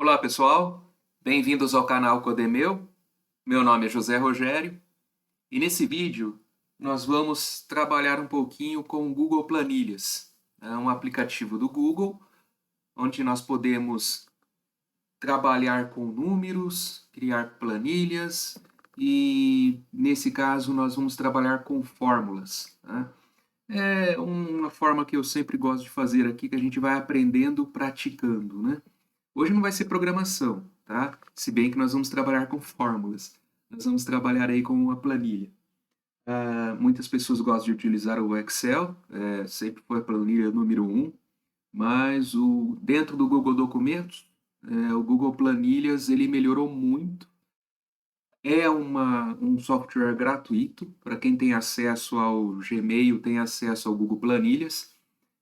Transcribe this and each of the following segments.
Olá pessoal, bem-vindos ao canal Codemeu. Meu nome é José Rogério e nesse vídeo nós vamos trabalhar um pouquinho com o Google Planilhas. É um aplicativo do Google onde nós podemos trabalhar com números, criar planilhas e nesse caso nós vamos trabalhar com fórmulas, né? É uma forma que eu sempre gosto de fazer aqui, que a gente vai aprendendo praticando, né? Hoje não vai ser programação, tá? Se bem que nós vamos trabalhar com fórmulas. Nós vamos trabalhar aí com uma planilha. Muitas pessoas gostam de utilizar o Excel, sempre foi a planilha número um, mas dentro do Google Documentos, o Google Planilhas, ele melhorou muito. É um software gratuito, para quem tem acesso ao Gmail, tem acesso ao Google Planilhas.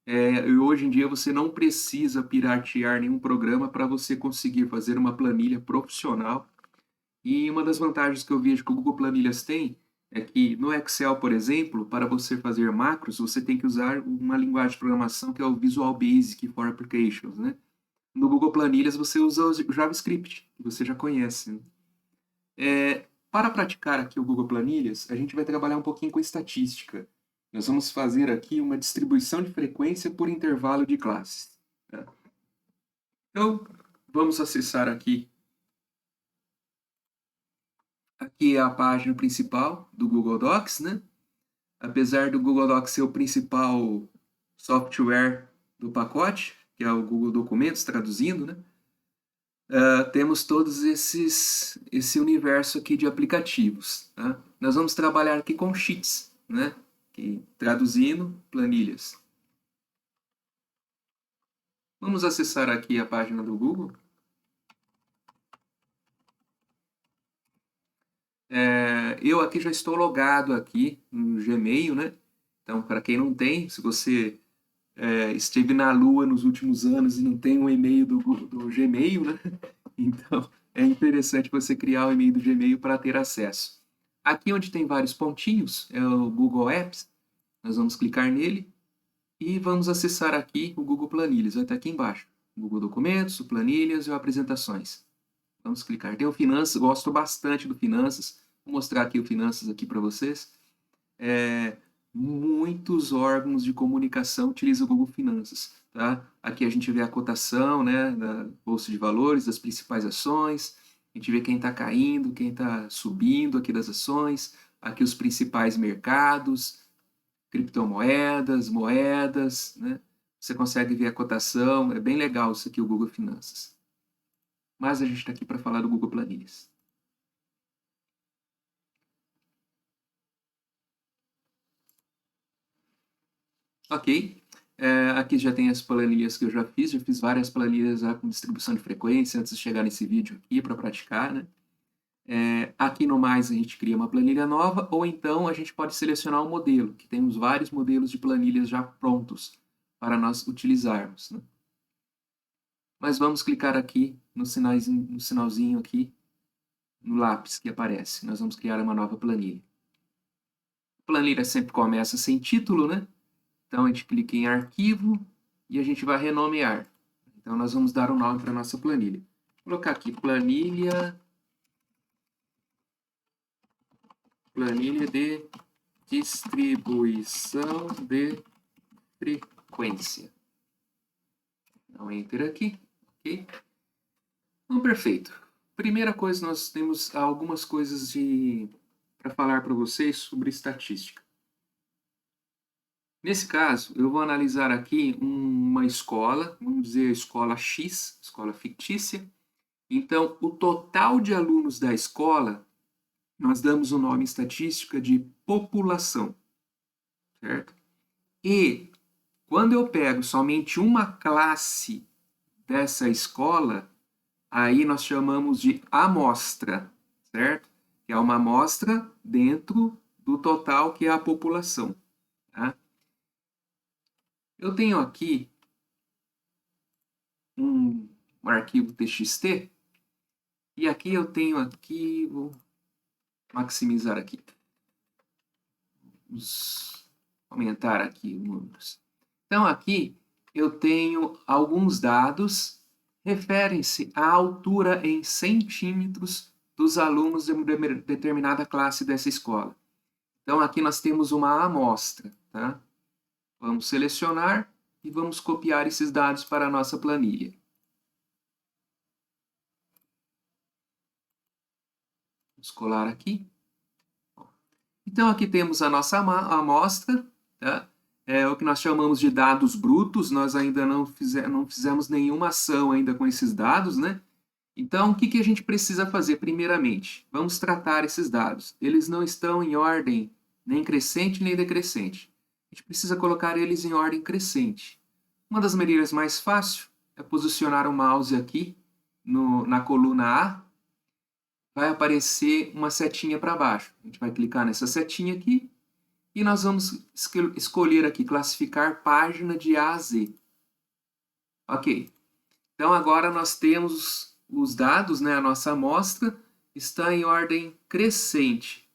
E hoje em dia você não precisa piratear nenhum programa para você conseguir fazer uma planilha profissional. E uma das vantagens que eu vejo que o Google Planilhas tem é que no Excel, por exemplo, para você fazer macros, você tem que usar uma linguagem de programação que é o Visual Basic for Applications, né? No Google Planilhas você usa o JavaScript, que você já conhece, né? Para praticar aqui o Google Planilhas, a gente vai trabalhar um pouquinho com estatística. Nós vamos fazer aqui uma distribuição de frequência por intervalo de classes, tá? Então, vamos acessar aqui. Aqui é a página principal do Google Docs, né? Apesar do Google Docs ser o principal software do pacote, que é o Google Documentos, traduzindo, né? Temos todos esse universo aqui de aplicativos, tá? Nós vamos trabalhar aqui com sheets, né? Traduzindo, planilhas. Vamos acessar aqui a página do Google. Eu aqui já estou logado aqui no Gmail, né? Então, para quem não tem, se você esteve na Lua nos últimos anos e não tem um e-mail do Gmail, né? Então, é interessante você criar o e-mail do Gmail para ter acesso. Aqui onde tem vários pontinhos, é o Google Apps, nós vamos clicar nele e vamos acessar aqui o Google Planilhas, vai estar aqui embaixo. Google Documentos, o Planilhas e o Apresentações. Vamos clicar. Tem o Finanças, gosto bastante do Finanças. Vou mostrar aqui o Finanças aqui para vocês. Muitos órgãos de comunicação utilizam o Google Finanças, tá? Aqui a gente vê a cotação, né, da bolsa de valores, das principais ações, a gente vê quem está caindo, quem está subindo aqui das ações, aqui os principais mercados, criptomoedas, moedas, né? Você consegue ver a cotação, é bem legal isso aqui, o Google Finanças. Mas a gente está aqui para falar do Google Planilhas. Ok. Aqui já tem as planilhas que eu já fiz várias planilhas com distribuição de frequência antes de chegar nesse vídeo aqui para praticar, né? Aqui no mais a gente cria uma planilha nova ou então a gente pode selecionar um modelo, que temos vários modelos de planilhas já prontos para nós utilizarmos, né? Mas vamos clicar aqui no sinalzinho aqui, no lápis que aparece. Nós vamos criar uma nova planilha. A planilha sempre começa sem título, né? Então a gente clica em arquivo e a gente vai renomear. Então nós vamos dar um nome para a nossa planilha. Vou colocar aqui planilha de distribuição de frequência. Dá um enter aqui, ok? Então, perfeito. Primeira coisa, nós temos algumas coisas para falar para vocês sobre estatística. Nesse caso, eu vou analisar aqui uma escola, vamos dizer a escola X, escola fictícia. Então, o total de alunos da escola, nós damos o nome estatística de população, certo? E quando eu pego somente uma classe dessa escola, aí nós chamamos de amostra, certo? Que é uma amostra dentro do total que é a população, tá? Eu tenho aqui um arquivo TXT e aqui eu tenho aqui, vou maximizar aqui, vamos aumentar aqui os números. Então aqui eu tenho alguns dados referem-se à altura em centímetros dos alunos de uma determinada classe dessa escola. Então, aqui nós temos uma amostra, tá? Vamos selecionar e vamos copiar esses dados para a nossa planilha. Vamos colar aqui. Então, aqui temos a nossa amostra, tá? É o que nós chamamos de dados brutos, nós ainda não fizemos nenhuma ação ainda com esses dados, né? Então, o que a gente precisa fazer primeiramente? Vamos tratar esses dados. Eles não estão em ordem nem crescente nem decrescente. A gente precisa colocar eles em ordem crescente. Uma das maneiras mais fáceis é posicionar o mouse aqui na coluna A. Vai aparecer uma setinha para baixo. A gente vai clicar nessa setinha aqui e nós vamos escolher aqui, classificar página de A a Z. Ok. Então, agora nós temos os dados, né? A nossa amostra está em ordem crescente.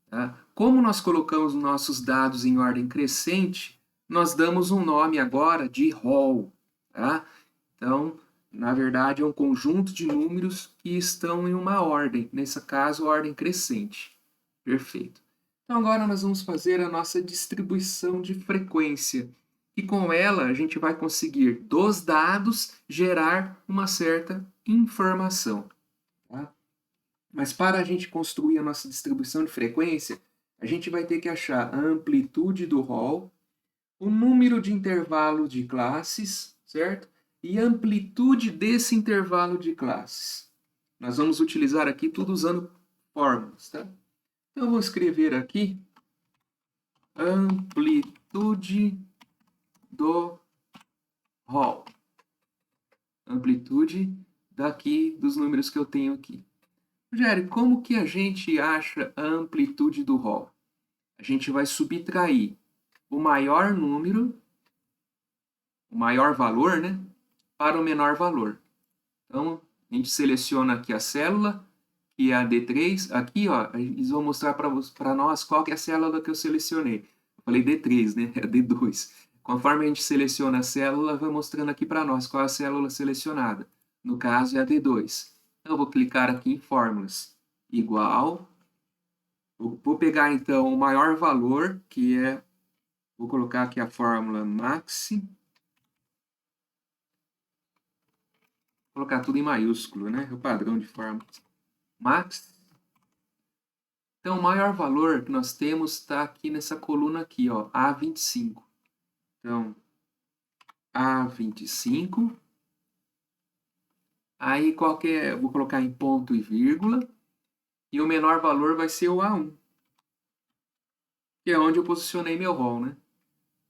Tá? Como nós colocamos nossos dados em ordem crescente, nós damos um nome agora de hall. Tá? Então, na verdade, é um conjunto de números que estão em uma ordem, nesse caso, ordem crescente. Perfeito. Então, agora nós vamos fazer a nossa distribuição de frequência. E com ela, a gente vai conseguir, dos dados, gerar uma certa informação. Tá? Mas para a gente construir a nossa distribuição de frequência, a gente vai ter que achar a amplitude do hall, o número de intervalo de classes, certo? E a amplitude desse intervalo de classes. Nós vamos utilizar aqui tudo usando fórmulas, tá? Então, eu vou escrever aqui amplitude do hall. Amplitude daqui dos números que eu tenho aqui. Rogério, como que a gente acha a amplitude do hall? A gente vai subtrair o maior número, o maior valor, né, para o menor valor. Então, a gente seleciona aqui a célula, que é a D3. Aqui, ó, eles vão mostrar para nós qual que é a célula que eu selecionei. Eu falei D3, né? É D2. Conforme a gente seleciona a célula, vai mostrando aqui para nós qual é a célula selecionada. No caso, é a D2. Então, eu vou clicar aqui em fórmulas. Igual. Vou pegar, então, o maior valor, que é... Vou colocar aqui a fórmula max. Vou colocar tudo em maiúsculo, né? O padrão de fórmulas. Max. Então, o maior valor que nós temos está aqui nessa coluna aqui, ó, A25. Então, A25. Aí, qual que é? Vou colocar em ponto e vírgula. E o menor valor vai ser o A1. Que é onde eu posicionei meu hall, né?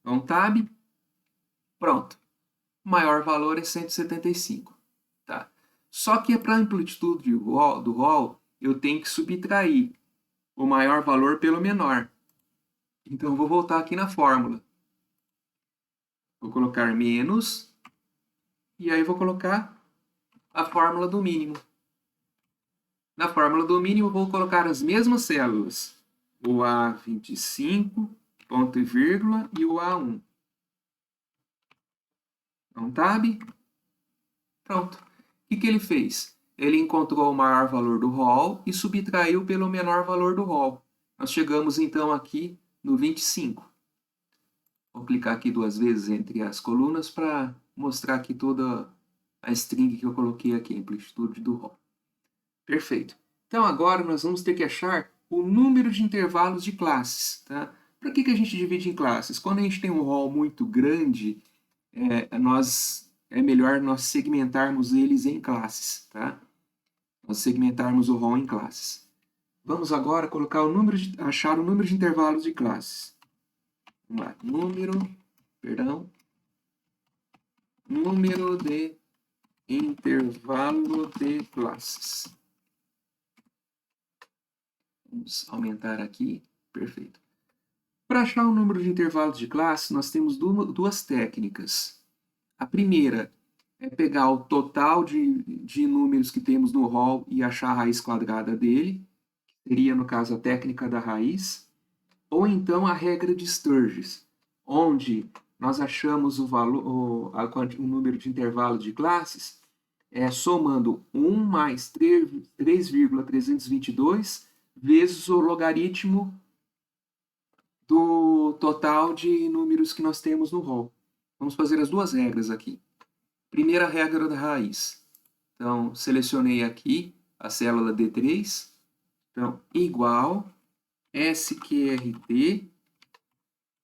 Então, tab. Pronto. O maior valor é 175. Tá? Só que para a amplitude do hall, eu tenho que subtrair o maior valor pelo menor. Então, eu vou voltar aqui na fórmula. Vou colocar menos. E aí, vou colocar a fórmula do mínimo. Na fórmula do mínimo, vou colocar as mesmas células. O A25, ponto e vírgula, e o A1. Então, tab. Pronto. O que ele fez? Ele encontrou o maior valor do hall e subtraiu pelo menor valor do hall. Nós chegamos, então, aqui no 25. Vou clicar aqui duas vezes entre as colunas para mostrar aqui toda a string que eu coloquei aqui, amplitude do hall. Perfeito. Então, agora nós vamos ter que achar o número de intervalos de classes. Tá? Para que a gente divide em classes? Quando a gente tem um hall muito grande, é melhor nós segmentarmos eles em classes. Tá? Nós segmentarmos o hall em classes. Vamos agora colocar achar o número de intervalos de classes. Vamos lá. Número de intervalo de classes. Vamos aumentar aqui. Perfeito. Para achar o número de intervalos de classe, nós temos duas técnicas. A primeira é pegar o total de números que temos no hall e achar a raiz quadrada dele, que seria, no caso, a técnica da raiz, ou então a regra de Sturges, onde nós achamos o número de intervalos de classes somando 1 mais 3,322 vezes o logaritmo do total de números que nós temos no rol. Vamos fazer as duas regras aqui. Primeira regra da raiz. Então, selecionei aqui a célula D3. Então, igual SQRT,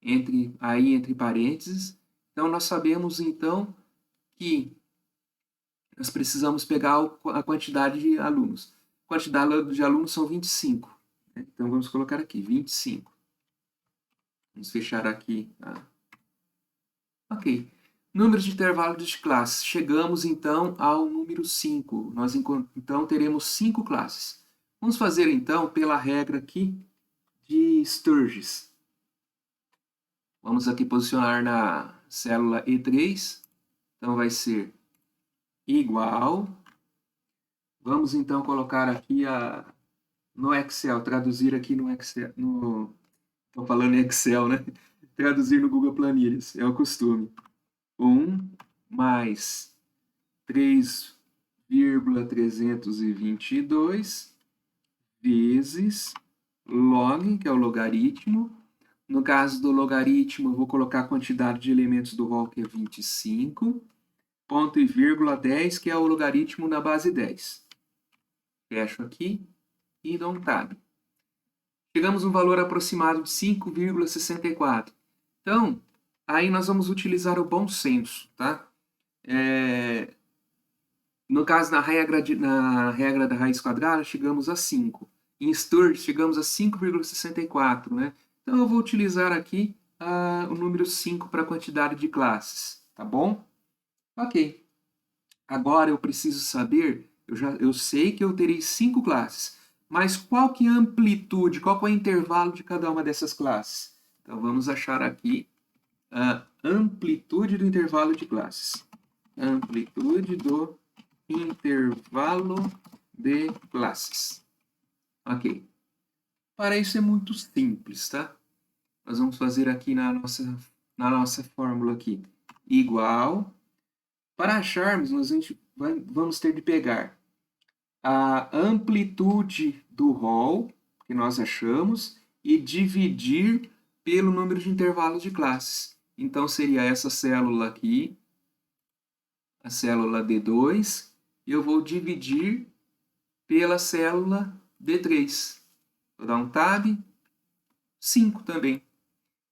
entre parênteses. Então, nós sabemos, então, que nós precisamos pegar a quantidade de alunos. A quantidade de alunos são 25. Né? Então, vamos colocar aqui, 25. Vamos fechar aqui. Tá? Ok. Número de intervalos de classes. Chegamos, então, ao número 5. Nós, então, teremos 5 classes. Vamos fazer, então, pela regra aqui de Sturges. Vamos aqui posicionar na célula E3. Então, vai ser igual. Vamos, então, colocar aqui no Excel, traduzir aqui no Excel. Estou falando em Excel, né? Traduzir no Google Planilhas, é o costume. 1 mais 3,322 vezes log, que é o logaritmo. No caso do logaritmo, eu vou colocar a quantidade de elementos do rol, que é 25, ponto e vírgula 10, que é o logaritmo da base 10. Fecho aqui e dou um tab. Chegamos a um valor aproximado de 5,64. Então, aí nós vamos utilizar o bom senso, tá? No caso, na regra da raiz quadrada, chegamos a 5. Em Sturges, chegamos a 5,64, né? Então, eu vou utilizar aqui o número 5 para a quantidade de classes, tá bom? Ok. Agora, eu preciso saber, eu sei que eu terei 5 classes, mas qual que é a amplitude, qual que é o intervalo de cada uma dessas classes? Então, vamos achar aqui a amplitude do intervalo de classes. Amplitude do intervalo de classes. Ok. Para isso é muito simples, tá? Nós vamos fazer aqui na nossa fórmula aqui. Igual. Para acharmos, vamos ter de pegar a amplitude do rol que nós achamos e dividir pelo número de intervalos de classes. Então, seria essa célula aqui, a célula D2, e eu vou dividir pela célula D3. Vou dar um tab, 5 também.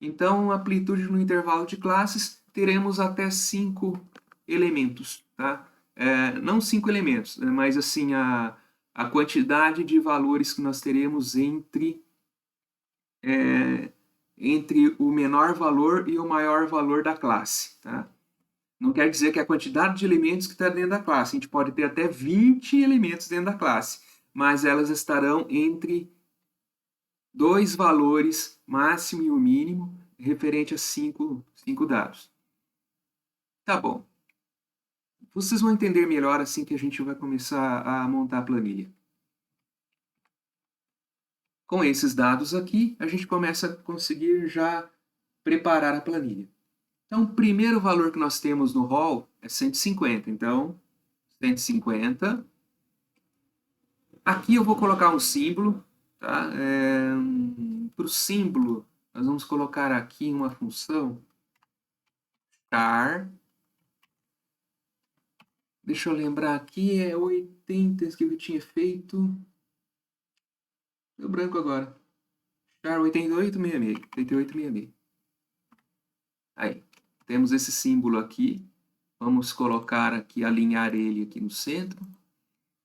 Então, amplitude no intervalo de classes, teremos até 5 elementos, tá? Não 5 elementos, mas assim, a quantidade de valores que nós teremos entre o menor valor e o maior valor da classe, tá? Não quer dizer que a quantidade de elementos que está dentro da classe. A gente pode ter até 20 elementos dentro da classe, mas elas estarão entre dois valores, máximo e o mínimo, referente a 5 dados. Tá bom. Vocês vão entender melhor assim que a gente vai começar a montar a planilha. Com esses dados aqui, a gente começa a conseguir já preparar a planilha. Então, o primeiro valor que nós temos no rol é 150. Então, 150. Aqui eu vou colocar um símbolo. Tá? Para o símbolo, nós vamos colocar aqui uma função char. Deixa eu lembrar aqui, é 80 que eu tinha feito. Deu branco agora. Char 8866. 8866. Aí, temos esse símbolo aqui. Vamos colocar aqui, alinhar ele aqui no centro.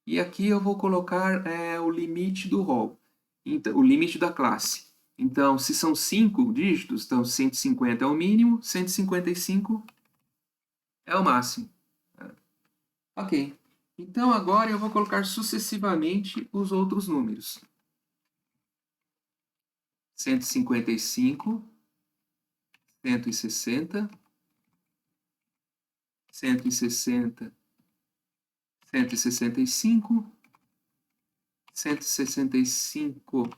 E aqui eu vou colocar o limite do rol, então, o limite da classe. Então, se são 5 dígitos, então 150 é o mínimo, 155 é o máximo. Ok. Então, agora eu vou colocar sucessivamente os outros números. 155, 160, 160, 165, 165,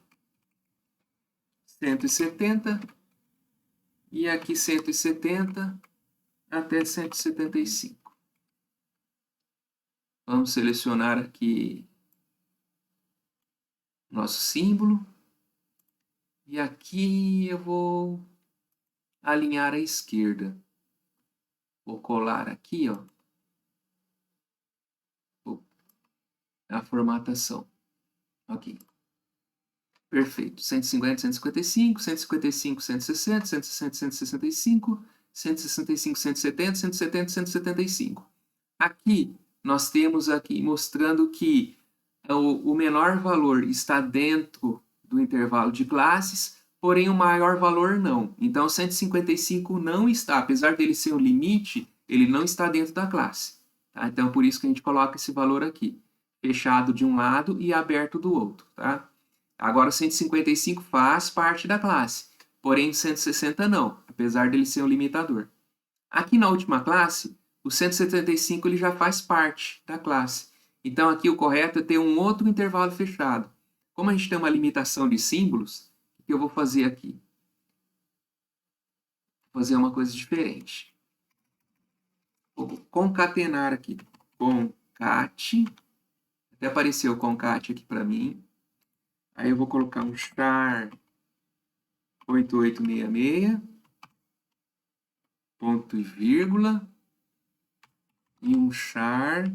170 e aqui 170 até 175. Vamos selecionar aqui nosso símbolo. E aqui eu vou alinhar à esquerda. Vou colar aqui, ó, a formatação. Ok. Perfeito. 150, 155, 155, 160, 160, 165, 165, 170, 170, 175. Aqui, nós temos aqui mostrando que o menor valor está dentro do intervalo de classes, porém o maior valor não. Então, 155 não está, apesar dele ser um limite, ele não está dentro da classe. Tá? Então, por isso que a gente coloca esse valor aqui, fechado de um lado e aberto do outro. Tá? Agora, 155 faz parte da classe, porém 160 não, apesar dele ser um limitador. Aqui na última classe, o 175 ele já faz parte da classe. Então, aqui o correto é ter um outro intervalo fechado. Como a gente tem uma limitação de símbolos, o que eu vou fazer aqui? Vou fazer uma coisa diferente. Vou concatenar aqui. Concat. Até apareceu o concat aqui para mim. Aí eu vou colocar um char 8866, ponto e vírgula, e um char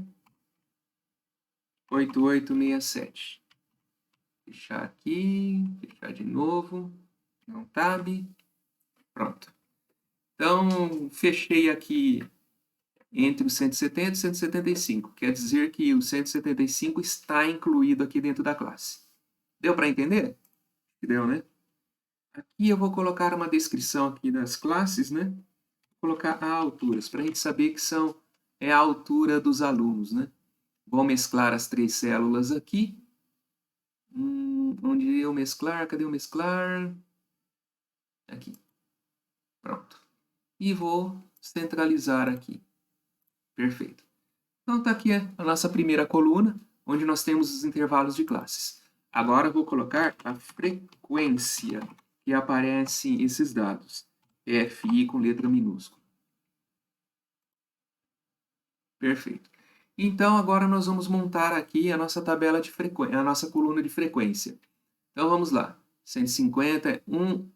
8867. Fechar aqui, fechar de novo, não tab, pronto. Então, fechei aqui entre o 170 e o 175, quer dizer que o 175 está incluído aqui dentro da classe. Deu para entender? Deu, né? Aqui eu vou colocar uma descrição aqui das classes, né? Vou colocar alturas, para a gente saber que é a altura dos alunos, né? Vou mesclar as 3 células aqui. Onde eu mesclar? Cadê o mesclar? Aqui. Pronto. E vou centralizar aqui. Perfeito. Então está aqui a nossa primeira coluna, onde nós temos os intervalos de classes. Agora eu vou colocar a frequência que aparecem esses dados. FI com letra minúscula. Perfeito. Então agora nós vamos montar aqui a nossa tabela de frequência, a nossa coluna de frequência. Então vamos lá. 150,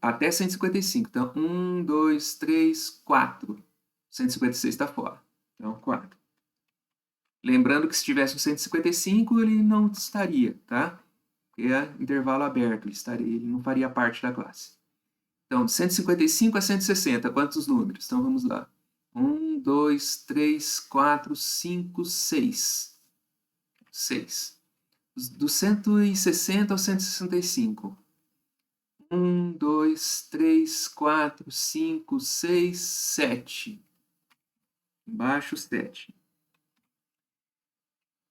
até 155. Então, 1, 2, 3, 4. 156 está fora. Então, 4. Lembrando que se tivesse um 155, ele não estaria, tá? Porque é intervalo aberto, ele não faria parte da classe. Então, de 155 a 160, quantos números? Então, vamos lá. 1, 2, 3, 4, 5, 6. 6. Do 160 ao 165. 1, 2, 3, 4, 5, 6, 7. Embaixo, 7.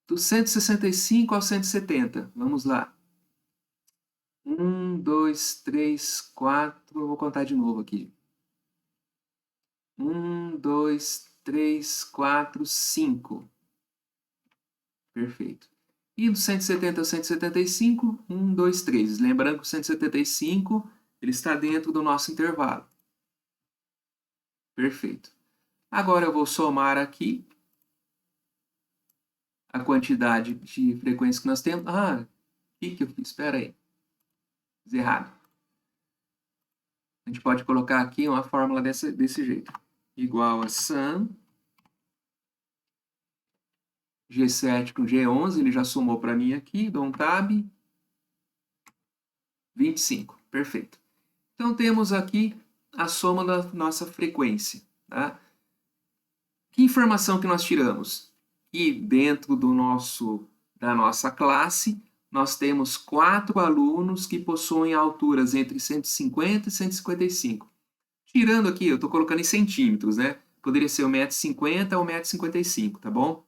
Do 165 ao 170. Vamos lá. 1, 2, 3, 4. Eu vou contar de novo aqui. 1, 2, 3, 4, 5. Perfeito. E do 170 ao 175, 1, 2, 3. Lembrando que o 175 ele está dentro do nosso intervalo. Perfeito. Agora eu vou somar aqui a quantidade de frequência que nós temos. Ah, o que eu fiz? Espera aí. Fiz errado. A gente pode colocar aqui uma fórmula desse jeito. Igual a sum G7 com G11, ele já somou para mim aqui, dou um tab, 25, perfeito. Então temos aqui a soma da nossa frequência. Tá? Que informação que nós tiramos? Que dentro da nossa classe, nós temos 4 alunos que possuem alturas entre 150 e 155. Tirando aqui, eu estou colocando em centímetros, né? Poderia ser 1,50 m ou 1,55 m, tá bom?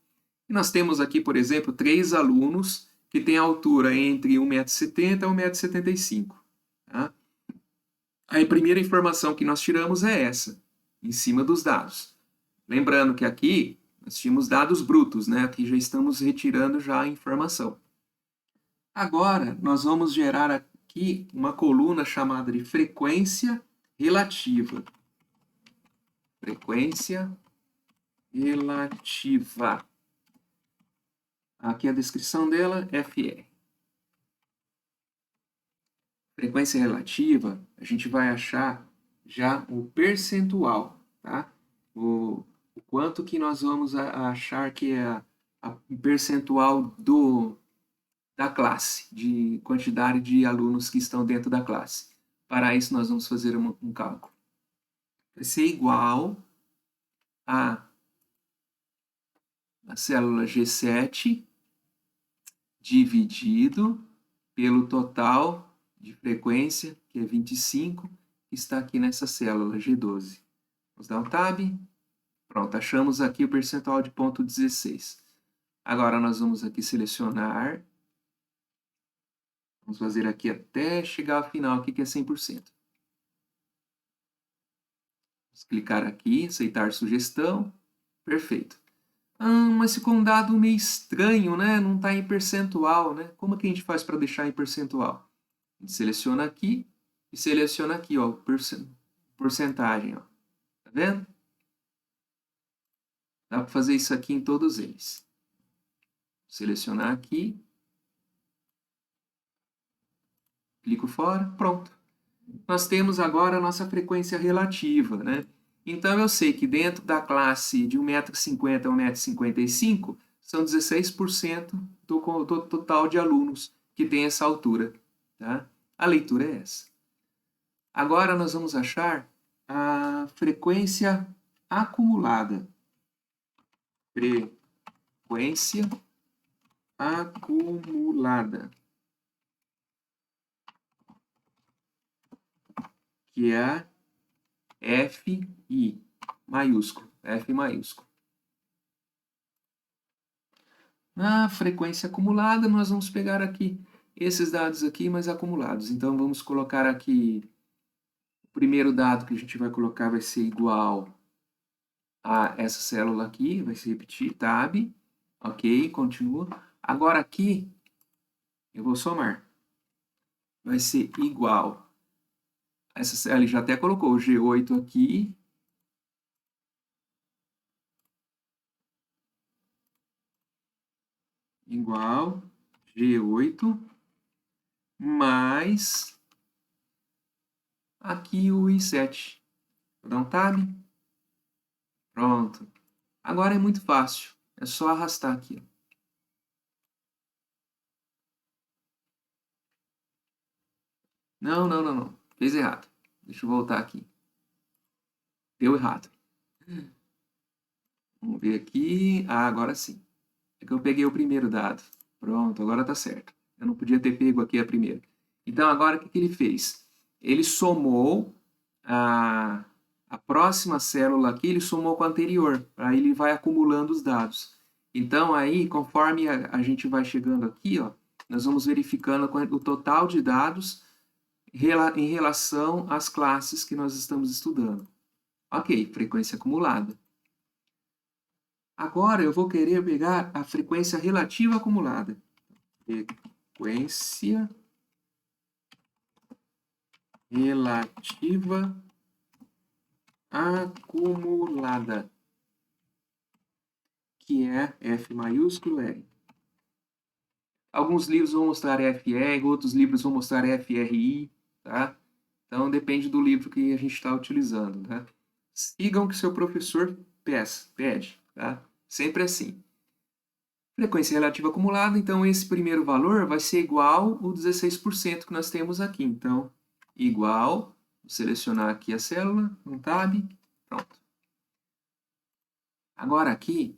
E nós temos aqui, por exemplo, 3 alunos que têm altura entre 1,70 m e 1,75 m. Tá? A primeira informação que nós tiramos é essa, em cima dos dados. Lembrando que aqui nós tínhamos dados brutos, né? Aqui já estamos retirando já a informação. Agora, nós vamos gerar aqui uma coluna chamada de frequência relativa. Frequência relativa. aqui a descrição dela, FR. Frequência relativa, a gente vai achar já o percentual, tá? O quanto que nós vamos achar que é o percentual da classe, de quantidade de alunos que estão dentro da classe. Para isso, nós vamos fazer um cálculo. Vai ser igual a célula G7 dividido pelo total de frequência, que é 25, que está aqui nessa célula G12. Vamos dar um tab. Pronto, achamos aqui o percentual de 0,16. Agora nós vamos aqui selecionar. Vamos fazer aqui até chegar ao final aqui, que é 100%. Vamos clicar aqui, aceitar sugestão. Perfeito. Mas ficou um dado meio estranho, né? Não está em percentual, né? Como que a gente faz para deixar em percentual? A gente seleciona aqui e seleciona aqui, ó, porcentagem, ó. Tá vendo? Dá para fazer isso aqui em todos eles. Selecionar aqui. Clico fora, pronto. Nós temos agora a nossa frequência relativa, né? Então, eu sei que dentro da classe de 1,50 m a 1,55 m, são 16% do total de alunos que tem essa altura. Tá? A leitura é essa. Agora, nós vamos achar a frequência acumulada. Frequência acumulada. Que é FI maiúsculo, F maiúsculo. Na frequência acumulada, nós vamos pegar aqui esses dados aqui, mas acumulados. Então, vamos colocar aqui, o primeiro dado que a gente vai colocar vai ser igual a essa célula aqui, vai se repetir, tab, ok, continua. Agora aqui, eu vou somar. Vai ser igual, ele já até colocou o G8 aqui, igual G8 mais aqui o I7. Vou dar um tab. Pronto. Agora é muito fácil. É só arrastar aqui. Não, não, não, não. Fez errado. Deixa eu voltar aqui. Deu errado. Vamos ver aqui. Agora sim. É que eu peguei o primeiro dado. Pronto, agora tá certo. Eu não podia ter pego aqui a primeira. Então, agora o que ele fez? Ele somou a próxima célula aqui, ele somou com a anterior. Aí ele vai acumulando os dados. Então, aí, conforme a gente vai chegando aqui, ó, nós vamos verificando o total de dados em relação às classes que nós estamos estudando. Ok, frequência acumulada. Agora eu vou querer pegar a frequência relativa acumulada. Frequência relativa acumulada, que é F maiúsculo R. Alguns livros vão mostrar FR, outros livros vão mostrar FRI, tá? Então depende do livro que a gente está utilizando, tá? Sigam o que seu professor pede, tá? Sempre assim. Frequência relativa acumulada, então esse primeiro valor vai ser igual ao 16% que nós temos aqui. Então, igual, vou selecionar aqui a célula, um tab, pronto. Agora aqui,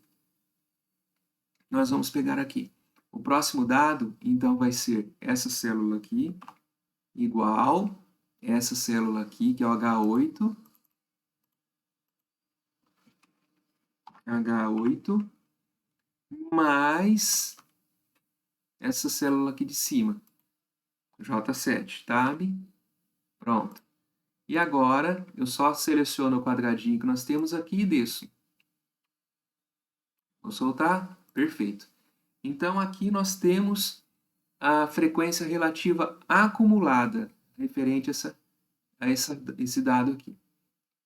nós vamos pegar aqui. O próximo dado, então, vai ser essa célula aqui, igual essa célula aqui, que é o H8, mais essa célula aqui de cima, J7, tab, pronto. E agora, eu só seleciono o quadradinho que nós temos aqui e desço. Vou soltar? Perfeito. Então, aqui nós temos a frequência relativa acumulada, referente a esse dado aqui.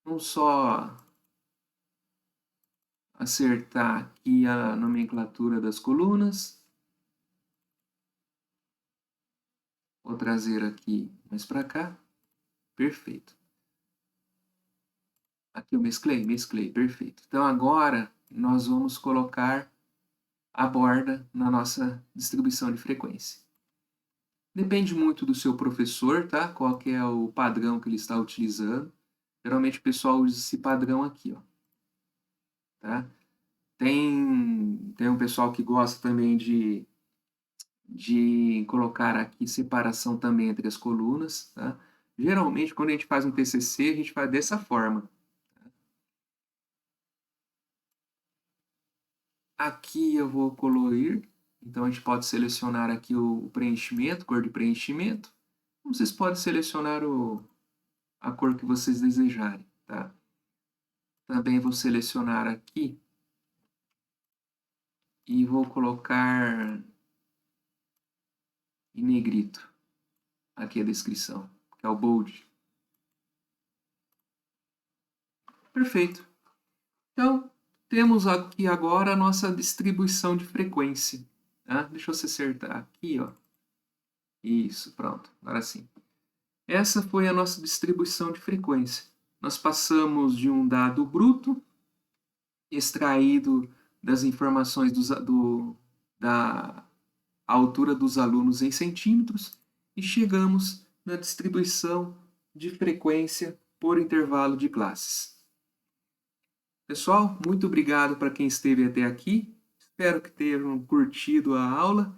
Vamos só acertar aqui a nomenclatura das colunas. Vou trazer aqui mais para cá. Perfeito. Aqui eu mesclei, perfeito. Então agora nós vamos colocar a borda na nossa distribuição de frequência. Depende muito do seu professor, tá? Qual que é o padrão que ele está utilizando. Geralmente o pessoal usa esse padrão aqui, ó. Tá? Tem um pessoal que gosta também de colocar aqui separação também entre as colunas, tá? Geralmente, quando a gente faz um TCC, a gente faz dessa forma. Aqui eu vou colorir, então a gente pode selecionar aqui o preenchimento, cor de preenchimento. Vocês podem selecionar a cor que vocês desejarem, tá? Também vou selecionar aqui e vou colocar em negrito aqui a descrição, que é o bold. Perfeito. Então, temos aqui agora a nossa distribuição de frequência. Tá? Deixa eu acertar aqui, ó. Isso, pronto. Agora sim. Essa foi a nossa distribuição de frequência. Nós passamos de um dado bruto, extraído das informações da altura dos alunos em centímetros, e chegamos na distribuição de frequência por intervalo de classes. Pessoal, muito obrigado para quem esteve até aqui. Espero que tenham curtido a aula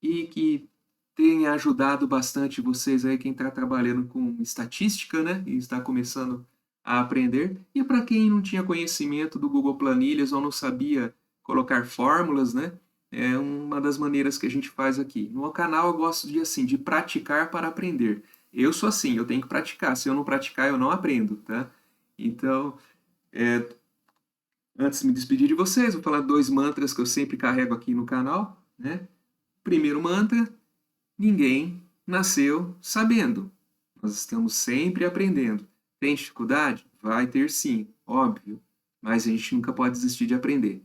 e que tenha ajudado bastante vocês aí, quem está trabalhando com estatística, né? E está começando a aprender. E para quem não tinha conhecimento do Google Planilhas ou não sabia colocar fórmulas, né? É uma das maneiras que a gente faz aqui. No canal eu gosto de praticar para aprender. Eu sou assim, eu tenho que praticar. Se eu não praticar, eu não aprendo, tá? Então, antes de me despedir de vocês, vou falar 2 mantras que eu sempre carrego aqui no canal, né? Primeiro mantra: ninguém nasceu sabendo. Nós estamos sempre aprendendo. Tem dificuldade? Vai ter sim, óbvio. Mas a gente nunca pode desistir de aprender.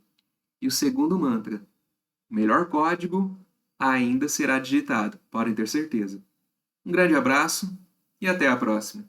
E o segundo mantra: o melhor código ainda será digitado, podem ter certeza. Um grande abraço e até a próxima.